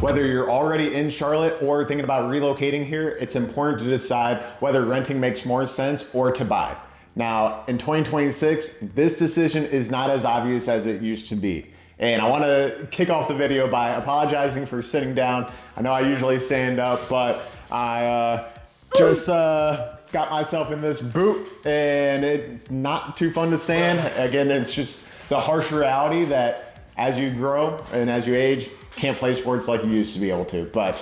Whether you're already in Charlotte or thinking about relocating here, it's important to decide whether renting makes more sense or to buy. Now, in 2026, this decision is not as obvious as it used to be. And I want to kick off the video by apologizing for sitting down. I know I usually stand up, but I just got myself in this boot and it's not too fun to stand. Again, it's just the harsh reality that as you grow and as you age, can't play sports like you used to be able to. But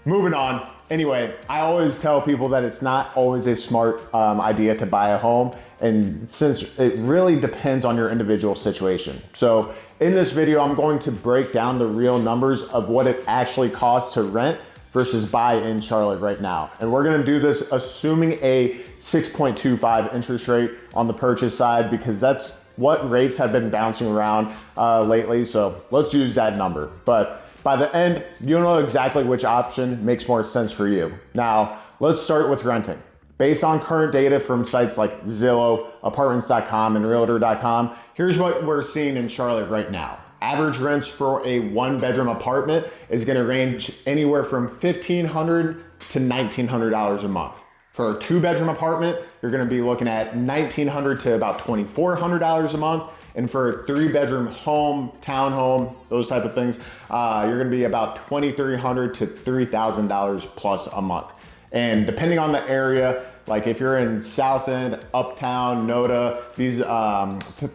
moving on. Anyway, I always tell people that it's not always a smart idea to buy a home, and since it really depends on your individual situation. So in this video, I'm going to break down the real numbers of what it actually costs to rent versus buy in Charlotte right now. And we're gonna do this assuming a 6.25 interest rate on the purchase side, because that's what rates have been bouncing around lately. So let's use that number. But by the end, you'll know exactly which option makes more sense for you. Now, let's start with renting. Based on current data from sites like Zillow, apartments.com, and realtor.com, here's what we're seeing in Charlotte right now. Average rents for a one-bedroom apartment is gonna range anywhere from $1,500 to $1,900 a month. For a two-bedroom apartment, you're gonna be looking at $1,900 to about $2,400 a month. And for a three-bedroom home, townhome, those type of things, you're gonna be about $2,300 to $3,000 plus a month. And depending on the area, like if you're in South End, Uptown, Noda, these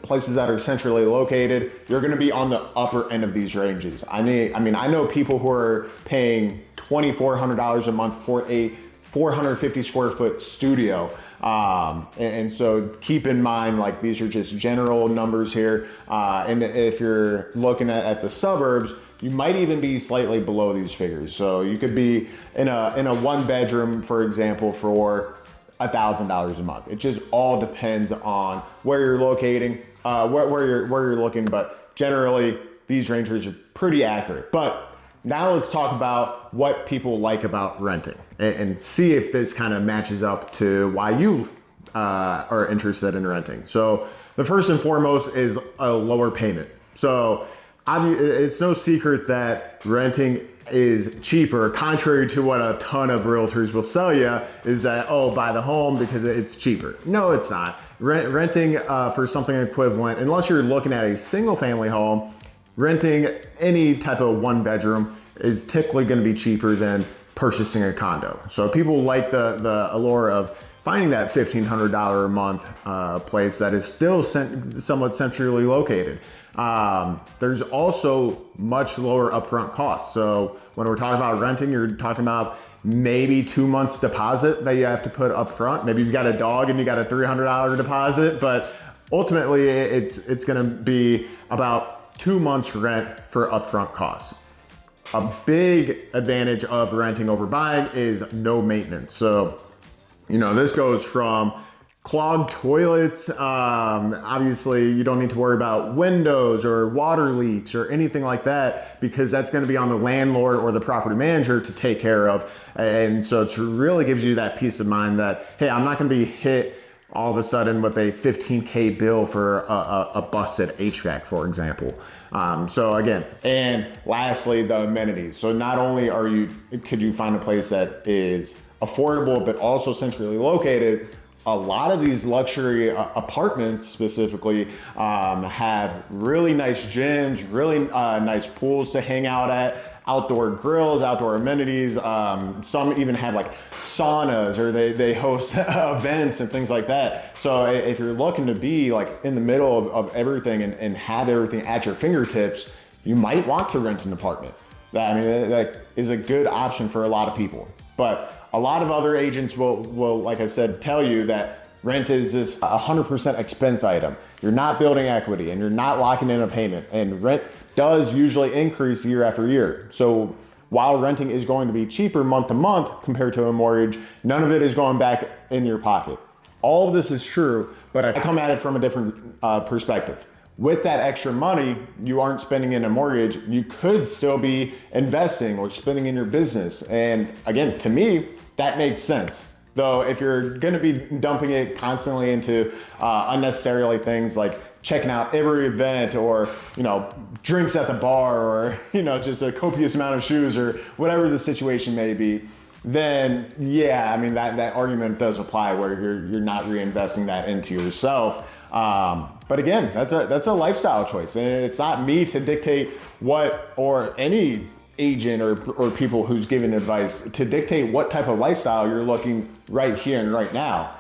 places that are centrally located, you're gonna be on the upper end of these ranges. I mean, I know people who are paying $2,400 a month for a 450 square foot studio. And so keep in mind, like, these are just general numbers here. And if you're looking at the suburbs, you might even be slightly below these figures. So you could be in a one bedroom, for example, for $1,000 a month. It just all depends on where you're locating, where you're looking, but generally these ranges are pretty accurate. But now let's talk about what people like about renting and see if this kind of matches up to why you are interested in renting. So the first and foremost is a lower payment. So it's no secret that renting is cheaper, contrary to what a ton of realtors will sell you, is that, oh, buy the home because it's cheaper. No, it's not. Renting for something equivalent, unless you're looking at a single family home, renting any type of one bedroom is typically going to be cheaper than purchasing a condo. So people like the allure of finding that $1,500 a month place that is still somewhat centrally located. There's also much lower upfront costs. So when we're talking about renting, you're talking about maybe 2 months deposit that you have to put up front. Maybe you've got a dog and you got a $300 deposit, but ultimately it's going to be about 2 months rent for upfront costs. A big advantage of renting over buying is no maintenance. So, you know, this goes from clogged toilets. Obviously, you don't need to worry about windows or water leaks or anything like that, because that's going to be on the landlord or the property manager to take care of. And so it really gives you that peace of mind that, hey, I'm not going to be hit all of a sudden with a $15K bill for a busted HVAC, for example. So again, and lastly, the amenities. So not only could you find a place that is affordable, but also centrally located, a lot of these luxury apartments specifically have really nice gyms, really nice pools to hang out at, outdoor grills, outdoor amenities. Some even have like saunas, or they host events and things like that. So if you're looking to be like in the middle of everything and have everything at your fingertips, you might want to rent an apartment. That is a good option for a lot of people. But a lot of other agents will, like I said, tell you that rent is this 100% expense item. You're not building equity and you're not locking in a payment, and rent does usually increase year after year. So while renting is going to be cheaper month to month compared to a mortgage, none of it is going back in your pocket. All of this is true, but I come at it from a different perspective. With that extra money you aren't spending in a mortgage, you could still be investing or spending in your business. And again, to me, that makes sense. Though if you're gonna be dumping it constantly into unnecessarily things like checking out every event, or, drinks at the bar, or, just a copious amount of shoes, or whatever the situation may be, then yeah, I mean, that argument does apply where you're not reinvesting that into yourself. But again, that's a lifestyle choice, and it's not me to dictate what, or any agent or people who's giving advice to dictate what type of lifestyle you're looking right here and right now.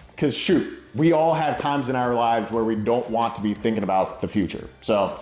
Because shoot, we all have times in our lives where we don't want to be thinking about the future. So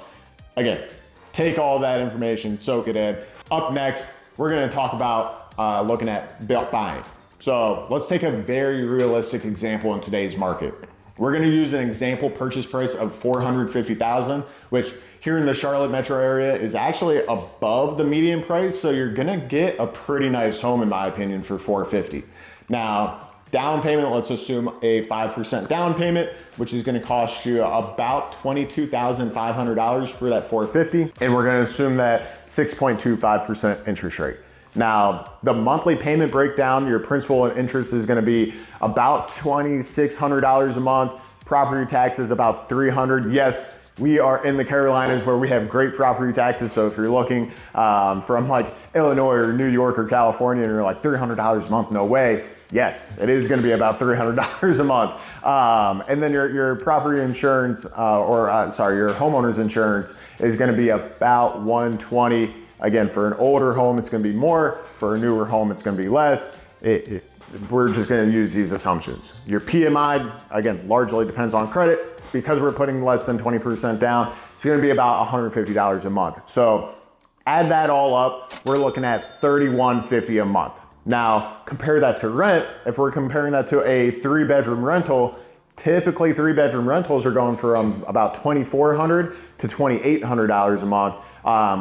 again, take all that information, soak it in. Up next, we're going to talk about looking at buying. So let's take a very realistic example in today's market. We're going to use an example purchase price of $450,000, which here in the Charlotte metro area is actually above the median price. So you're going to get a pretty nice home, in my opinion, for $450,000. Now, down payment, let's assume a 5% down payment, which is going to cost you about $22,500 for that $450,000. And we're going to assume that 6.25% interest rate. Now, the monthly payment breakdown, your principal and interest is going to be about $2,600 a month. Property taxes about $300. Yes, we are in the Carolinas where we have great property taxes. So if you're looking from like Illinois or New York or California and you're like $300 a month, no way. Yes, it is going to be about $300 a month. And then your property insurance, your homeowner's insurance is going to be about $120. Again, for an older home, it's going to be more. For a newer home, it's going to be less. We're just going to use these assumptions. Your PMI, again, largely depends on credit. Because we're putting less than 20% down, it's going to be about $150 a month. So add that all up, we're looking at $3,150 a month. Now, compare that to rent. If we're comparing that to a 3-bedroom rental, typically 3-bedroom rentals are going from about $2,400 to $2,800 a month.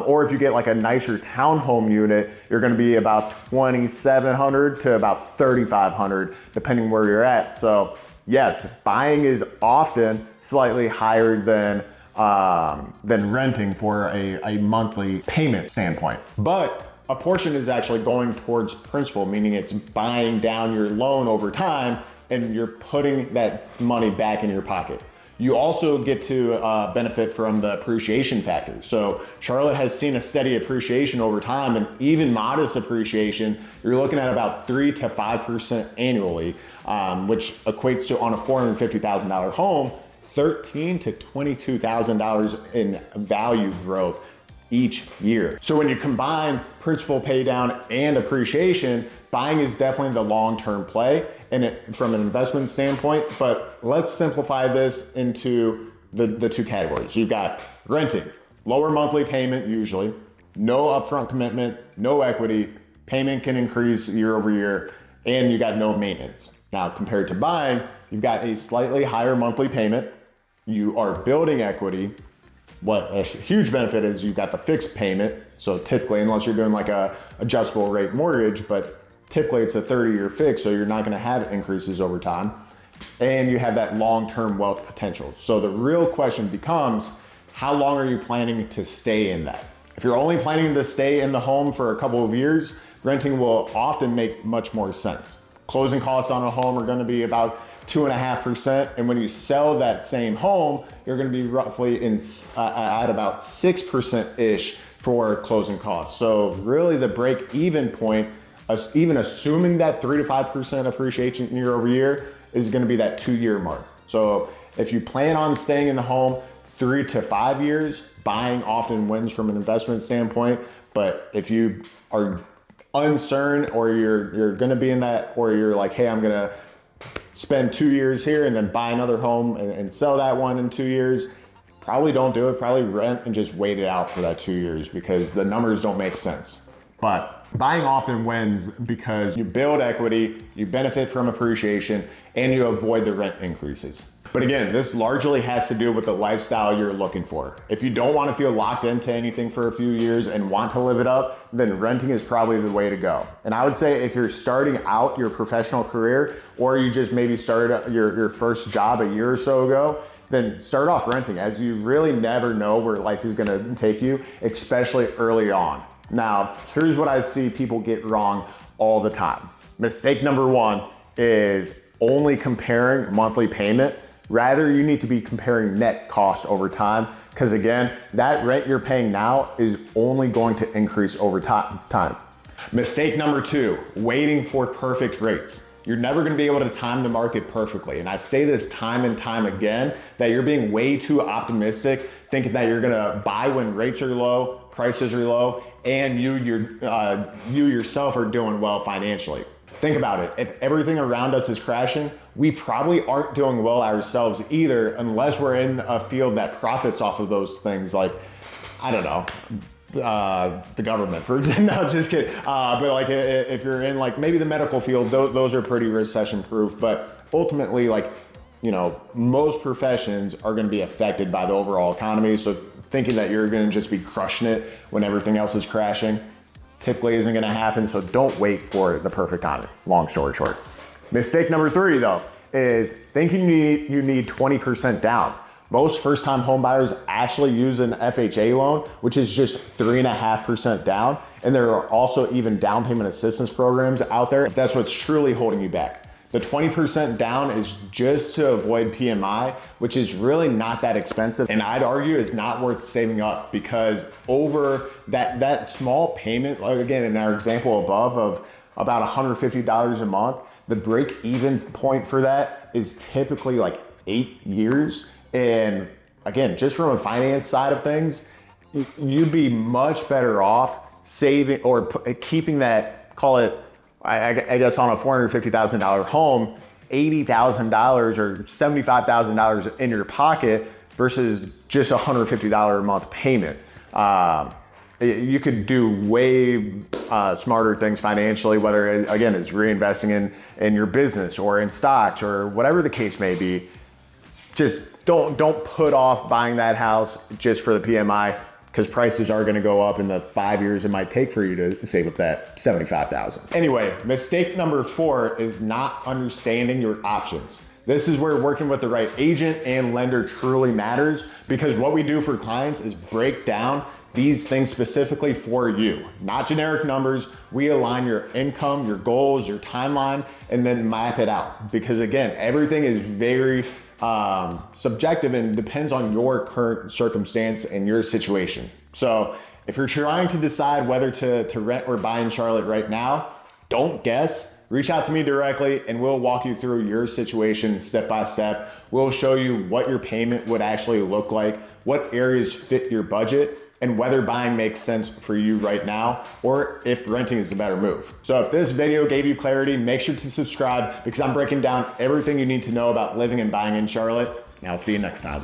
Or if you get like a nicer townhome unit, you're going to be about $2,700 to about $3,500, depending where you're at. So yes, buying is often slightly higher than renting for a monthly payment standpoint. But a portion is actually going towards principal, meaning it's buying down your loan over time and you're putting that money back in your pocket. You also get to benefit from the appreciation factor. So Charlotte has seen a steady appreciation over time, and even modest appreciation, you're looking at about 3 to 5% annually, which equates to, on a $450,000 home, $13,000 to $22,000 in value growth each year. So when you combine principal pay down and appreciation, buying is definitely the long-term play from an investment standpoint. But let's simplify this into the two categories. You've got renting, lower monthly payment usually, no upfront commitment, no equity, payment can increase year over year, and you got no maintenance. Now compared to buying, you've got a slightly higher monthly payment, you are building equity. What a huge benefit is you've got the fixed payment. So typically, unless you're doing like a adjustable rate mortgage, but typically it's a 30-year fix, so you're not going to have increases over time. And you have that long-term wealth potential. So the real question becomes, how long are you planning to stay in that? If you're only planning to stay in the home for a couple of years, renting will often make much more sense. Closing costs on a home are going to be about 2.5%, and when you sell that same home, you're going to be roughly at about 6%-ish for closing costs. So really the break-even point, even assuming that 3 to 5% appreciation year over year, is going to be that 2-year mark. So if you plan on staying in the home 3 to 5 years, buying often wins from an investment standpoint. But if you are uncertain, or you're going to be in that, or you're like, hey, I'm going to spend 2 years here and then buy another home and sell that one in 2 years, probably don't do it. Probably rent and just wait it out for that 2 years, because the numbers don't make sense. But buying often wins because you build equity, you benefit from appreciation, and you avoid the rent increases. But again, this largely has to do with the lifestyle you're looking for. If you don't want to feel locked into anything for a few years and want to live it up, then renting is probably the way to go. And I would say if you're starting out your professional career, or you just maybe started your first job a year or so ago, then start off renting, as you really never know where life is going to take you, especially early on. Now, here's what I see people get wrong all the time. Mistake number one is only comparing monthly payment Rather, you need to be comparing net cost over time, because again, that rent you're paying now is only going to increase over time. Mistake number 2, waiting for perfect rates. You're never gonna be able to time the market perfectly. And I say this time and time again, that you're being way too optimistic, thinking that you're gonna buy when rates are low, prices are low, and you yourself are doing well financially. Think about it. If everything around us is crashing, we probably aren't doing well ourselves either, unless we're in a field that profits off of those things, like, I don't know, the government, for example. No, just kidding. But like, if you're in like maybe the medical field, those are pretty recession proof. But ultimately, like, you know, most professions are going to be affected by the overall economy. So thinking that you're going to just be crushing it when everything else is crashing typically isn't going to happen. So don't wait for the perfect time. Long story short. Mistake number 3 though is thinking you need 20% down. Most first-time home buyers actually use an FHA loan, which is just 3.5% down. And there are also even down payment assistance programs out there if that's what's truly holding you back. The 20% down is just to avoid PMI, which is really not that expensive. And I'd argue is not worth saving up, because over that small payment, like again, in our example above of about $150 a month, the break-even point for that is typically like 8 years. And again, just from a finance side of things, you'd be much better off saving or keeping that, call it, I guess on a $450,000 home, $80,000 or $75,000 in your pocket versus just a $150 a month payment. You could do way smarter things financially, whether again it's reinvesting in your business or in stocks or whatever the case may be. Just don't put off buying that house just for the PMI, because prices are going to go up in the 5 years it might take for you to save up that $75,000. Anyway, mistake number 4 is not understanding your options. This is where working with the right agent and lender truly matters, because what we do for clients is break down these things specifically for you, not generic numbers. We align your income, your goals, your timeline, and then map it out. Because again, everything is very subjective and depends on your current circumstance and your situation. So if you're trying to decide whether to rent or buy in Charlotte right now, don't guess. Reach out to me directly and we'll walk you through your situation step by step. We'll show you what your payment would actually look like, what areas fit your budget, and whether buying makes sense for you right now, or if renting is the better move. So if this video gave you clarity, make sure to subscribe, because I'm breaking down everything you need to know about living and buying in Charlotte. And I'll see you next time.